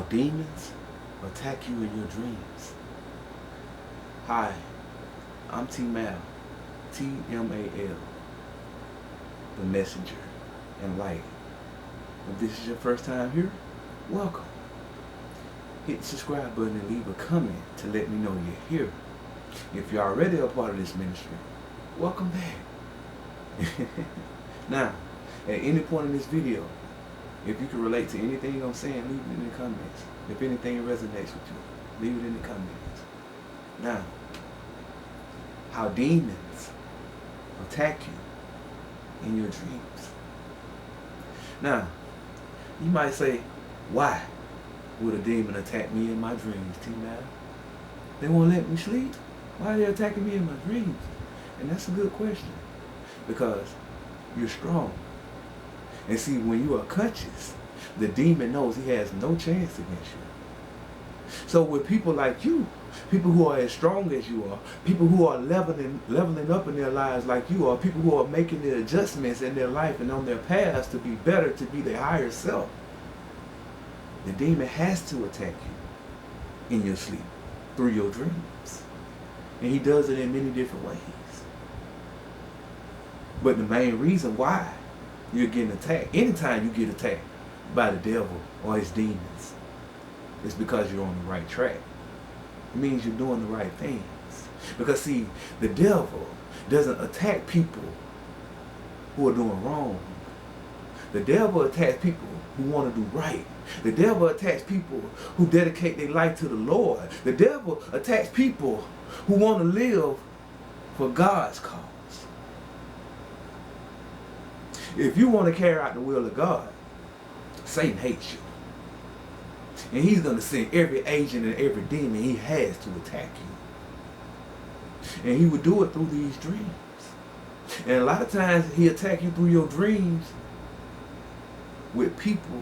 How demons attack you in your dreams. Hi, I'm T-Mal, T-M-A-L, the messenger and light. If this is your first time here, welcome. Hit the subscribe button and leave a comment to let me know you're here. If you're already a part of this ministry, welcome back. Now, at any point in this video, if you can relate to anything I'm saying, leave it in the comments. If anything resonates with you, leave it in the comments. Now, how demons attack you in your dreams. Now, you might say, why would a demon attack me in my dreams, T-Mal? They won't let me sleep? Why are they attacking me in my dreams? And that's a good question. Because you're strong. And see, when you are conscious, the demon knows he has no chance against you. So with people like you, people who are as strong as you are, people who are leveling up in their lives like you are, people who are making the adjustments in their life and on their paths to be better, to be their higher self, the demon has to attack you in your sleep, through your dreams. And he does it in many different ways. But the main reason why you're getting attacked, anytime you get attacked by the devil or his demons, it's because you're on the right track. It means you're doing the right things. Because see, the devil doesn't attack people who are doing wrong. The devil attacks people who want to do right. The devil attacks people who dedicate their life to the Lord. The devil attacks people who want to live for God's cause. If you want to carry out the will of God, Satan hates you. And he's going to send every agent and every demon he has to attack you. And he would do it through these dreams. And a lot of times he attacks you through your dreams with people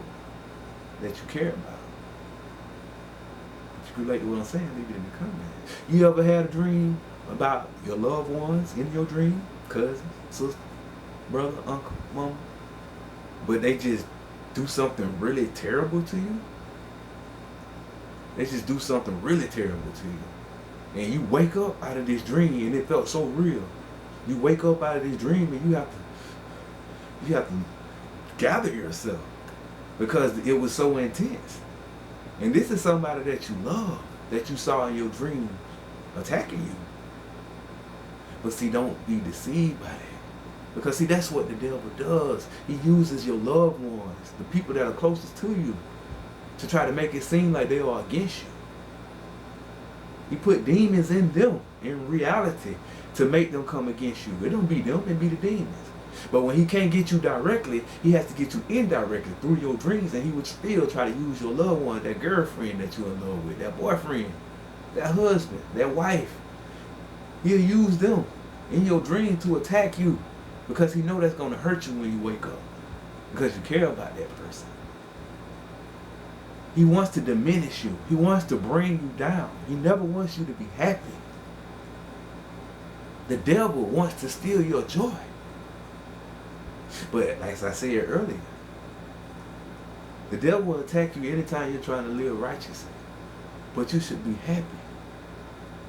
that you care about. If you relate to what I'm saying, leave it in the comments. You ever had a dream about your loved ones in your dream? Cousin, sister, brother, uncle, mama, but they just do something really terrible to you? They just do something really terrible to you. And you wake up out of this dream and it felt so real. You wake up out of this dream and you have to gather yourself because it was so intense. And this is somebody that you love, that you saw in your dream attacking you. But see, don't be deceived by that. Because see, that's what the devil does. He uses your loved ones, the people that are closest to you, to try to make it seem like they are against you. He put demons in them, in reality, to make them come against you. It don't be them, it be the demons. But when he can't get you directly, he has to get you indirectly through your dreams, and he would still try to use your loved one, that girlfriend that you're in love with, that boyfriend, that husband, that wife. He'll use them in your dream to attack you because he knows that's going to hurt you when you wake up because you care about that person. He wants to diminish you. He wants to bring you down. He never wants you to be happy. The devil wants to steal your joy. But as I said earlier, the devil will attack you anytime you're trying to live righteously. But you should be happy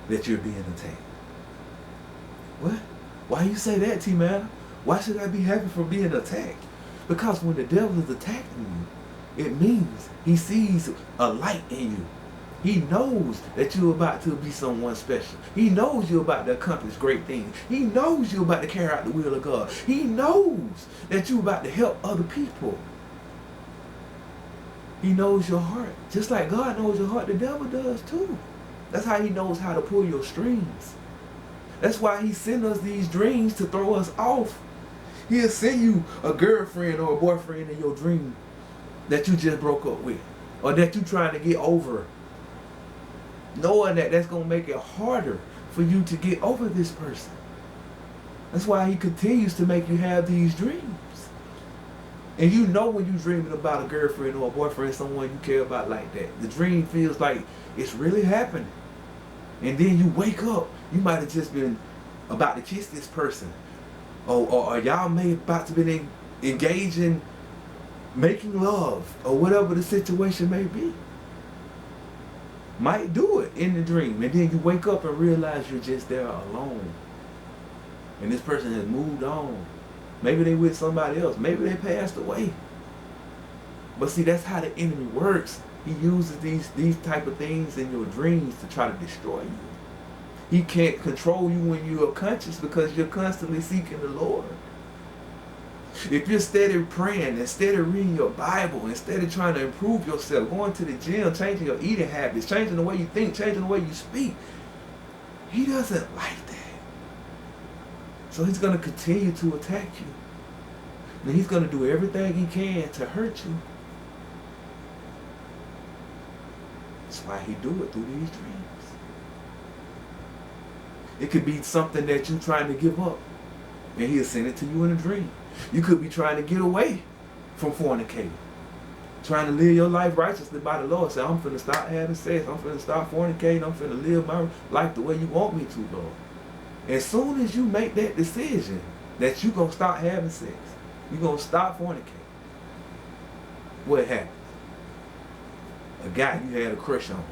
that you're being attacked. What? Why you say that, T-Man? Why should I be happy for being attacked? Because when the devil is attacking you, it means he sees a light in you. He knows that you're about to be someone special. He knows you're about to accomplish great things. He knows you're about to carry out the will of God. He knows that you're about to help other people. He knows your heart. Just like God knows your heart, the devil does too. That's how he knows how to pull your strings. That's why he sends us these dreams to throw us off. He'll send you a girlfriend or a boyfriend in your dream that you just broke up with, or that you're trying to get over, knowing that that's going to make it harder for you to get over this person. That's why he continues to make you have these dreams. And you know when you're dreaming about a girlfriend or a boyfriend, someone you care about like that, the dream feels like it's really happening. And then you wake up, you might have just been about to kiss this person, or y'all may about to be engaged in making love, or whatever the situation may be. might do it in the dream, and then you wake up and realize you're just there alone, and this person has moved on. Maybe they with somebody else. Maybe they passed away. But see, that's how the enemy works. He uses these type of things in your dreams to try to destroy you. He can't control you when you're conscious because you're constantly seeking the Lord. If you're steady praying and steady reading your Bible and steady trying to improve yourself, going to the gym, changing your eating habits, changing the way you think, changing the way you speak, he doesn't like that. So he's going to continue to attack you. And he's going to do everything he can to hurt you. That's why he do it through these dreams. It could be something that you're trying to give up, and he'll send it to you in a dream. You could be trying to get away from fornicating, trying to live your life righteously by the Lord. Say, I'm finna stop having sex. I'm finna stop fornicating. I'm finna live my life the way you want me to, Lord. As soon as you make that decision that you're going to stop having sex, you're going to stop fornicating, what happens? A guy you had a crush on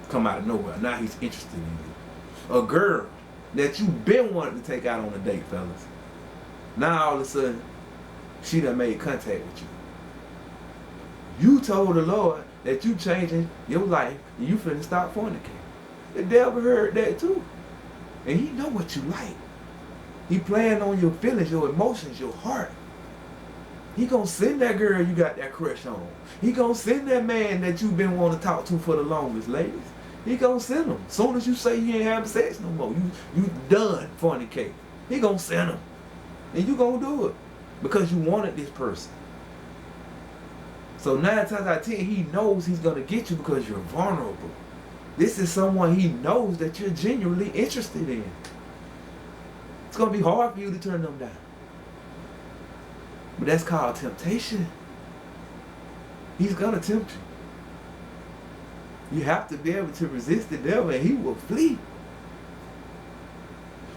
come out of nowhere. Now he's interested in you. A girl that you've been wanting to take out on a date, fellas. Now all of a sudden, she done made contact with you. You told the Lord that you changing your life and you finna stop fornicating. The devil heard that too. And he know what you like. He playing on your feelings, your emotions, your heart. He gonna send that girl you got that crush on. He gonna send that man that you been wanting to talk to for the longest, ladies. He gonna send him. As soon as you say you ain't having sex no more, you done fornicating. He gonna send him. And you gonna do it. Because you wanted this person. So 9 times out of 10, he knows he's gonna get you because you're vulnerable. This is someone he knows that you're genuinely interested in. It's gonna be hard for you to turn them down. But that's called temptation. He's gonna tempt you. You have to be able to resist the devil and he will flee.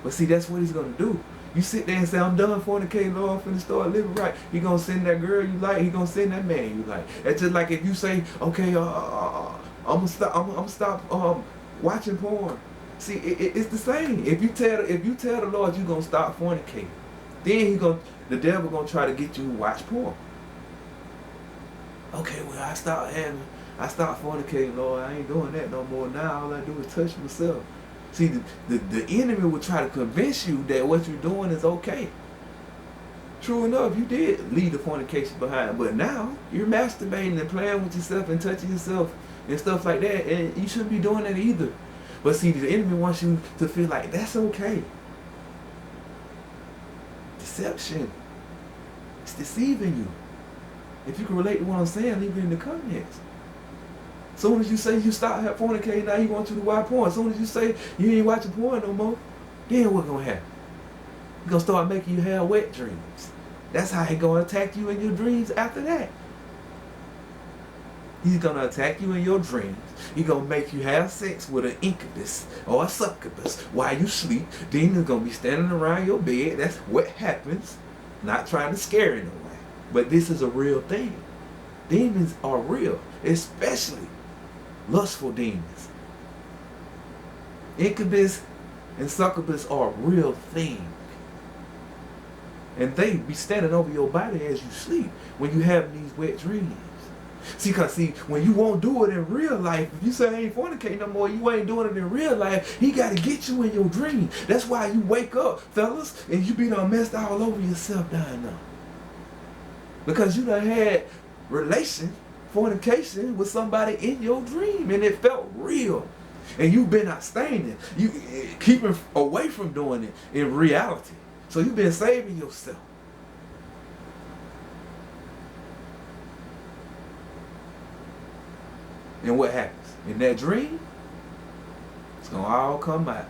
But see, that's what he's gonna do. You sit there and say, I'm done fornicating, Lord, I'm finna start living right. He gonna send that girl you like, he gonna send that man you like. It's just like if you say, okay, I'm gonna stop watching porn. See, it's the same. If you tell the Lord you're gonna stop fornicating, then the devil gonna try to get you to watch porn. Okay, well I stopped fornicating, Lord. I ain't doing that no more. Now all I do is touch myself. See, the enemy will try to convince you that what you're doing is okay. True enough, you did leave the fornication behind, but now you're masturbating and playing with yourself and touching yourself and stuff like that, and you shouldn't be doing that either. But see, the enemy wants you to feel like that's okay. Deception. It's deceiving you. If you can relate to what I'm saying, leave it in the comments. As soon as you say you stop fornicating, now he wants you to watch porn. As soon as you say you ain't watching porn no more, then what's gonna happen? He's gonna start making you have wet dreams. That's how he's gonna attack you in your dreams after that. He's gonna attack you in your dreams. He's gonna make you have sex with an incubus or a succubus while you sleep. Demons gonna be standing around your bed. That's what happens. Not trying to scare you no way. But this is a real thing. Demons are real, especially lustful demons. Incubus and succubus are a real thing. And they be standing over your body as you sleep when you have these wet dreams. See, when you won't do it in real life, if you say I ain't fornicating no more, you ain't doing it in real life, he got to get you in your dream. That's why you wake up, fellas, and you be done messed all over yourself down now. Because you done had fornication with somebody in your dream, and it felt real. And you've been abstaining. You keeping away from doing it in reality. So you've been saving yourself. And what happens? In that dream, it's going to all come out.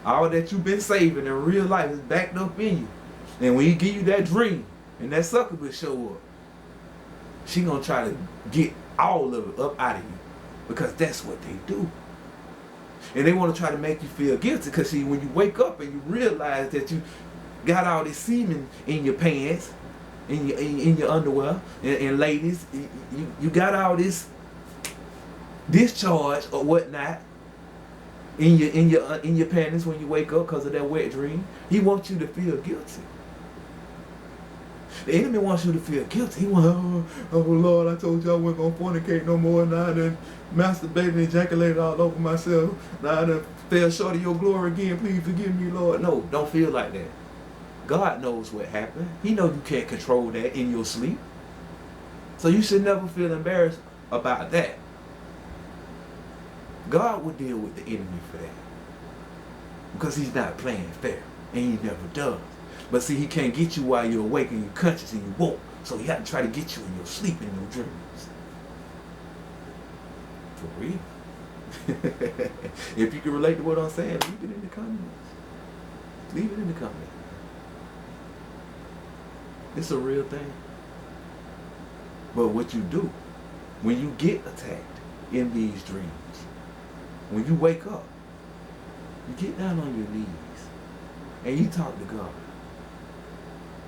All that you've been saving in real life is backed up in you. And when he give you that dream, and that succubus show up, she going to try to get all of it up out of you. Because that's what they do. And they want to try to make you feel guilty. Because see, when you wake up and you realize that you got all this semen in your pants, in your underwear, and ladies, you got all this discharge or whatnot in your panties when you wake up because of that wet dream. He wants you to feel guilty. The enemy wants you to feel guilty. He wants, oh Lord, I told you I wasn't going to fornicate no more. Now I done masturbated and ejaculated all over myself. Now I done fell short of your glory again. Please forgive me, Lord. No, don't feel like that. God knows what happened. He knows you can't control that in your sleep. So you should never feel embarrassed about that. God will deal with the enemy for that. Because he's not playing fair. And he never does. But see, he can't get you while you're awake and you're conscious and you woke. So he had to try to get you in your sleep and your dreams. For real. If you can relate to what I'm saying, leave it in the comments. Leave it in the comments. It's a real thing. But what you do, when you get attacked in these dreams, when you wake up, you get down on your knees and you talk to God.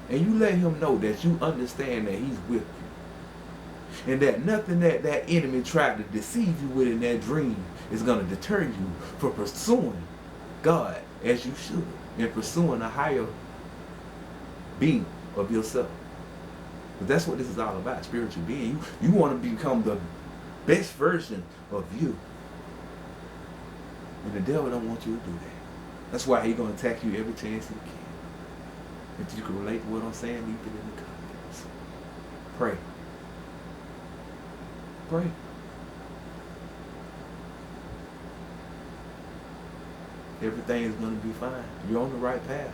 And you let him know that you understand that he's with you. And that nothing that that enemy tried to deceive you with in that dream is going to deter you from pursuing God as you should. And pursuing a higher being of yourself. But that's what this is all about, spiritual being. You want to become the best version of you. And the devil don't want you to do that. That's why he's going to attack you every chance he can. If you can relate to what I'm saying, leave it in the comments. Pray. Pray. Everything is going to be fine. You're on the right path.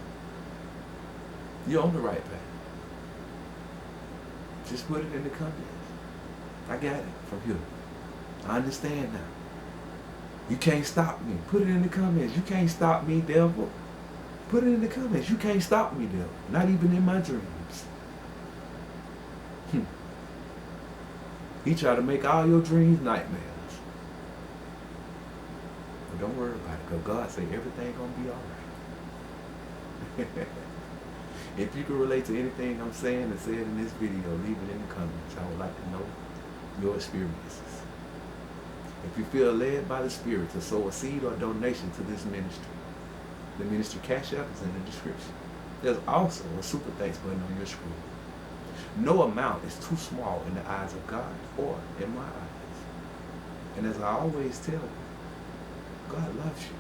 You're on the right path. Just put it in the comments. I got it from here. I understand now. You can't stop me. Put it in the comments. You can't stop me, devil. Put it in the comments. You can't stop me, devil. Not even in my dreams. He tried to make all your dreams nightmares. But don't worry about it, because God said everything gonna be alright. If you can relate to anything I'm saying and said in this video, leave it in the comments. I would like to know your experiences. If you feel led by the Spirit to sow a seed or donation to this ministry, the ministry cash app is in the description. There's also a super thanks button on your screen. No amount is too small in the eyes of God or in my eyes. And as I always tell you, God loves you,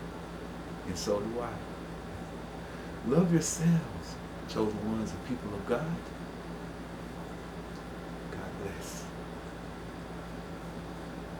and so do I. Love yourselves, chosen ones and people of God.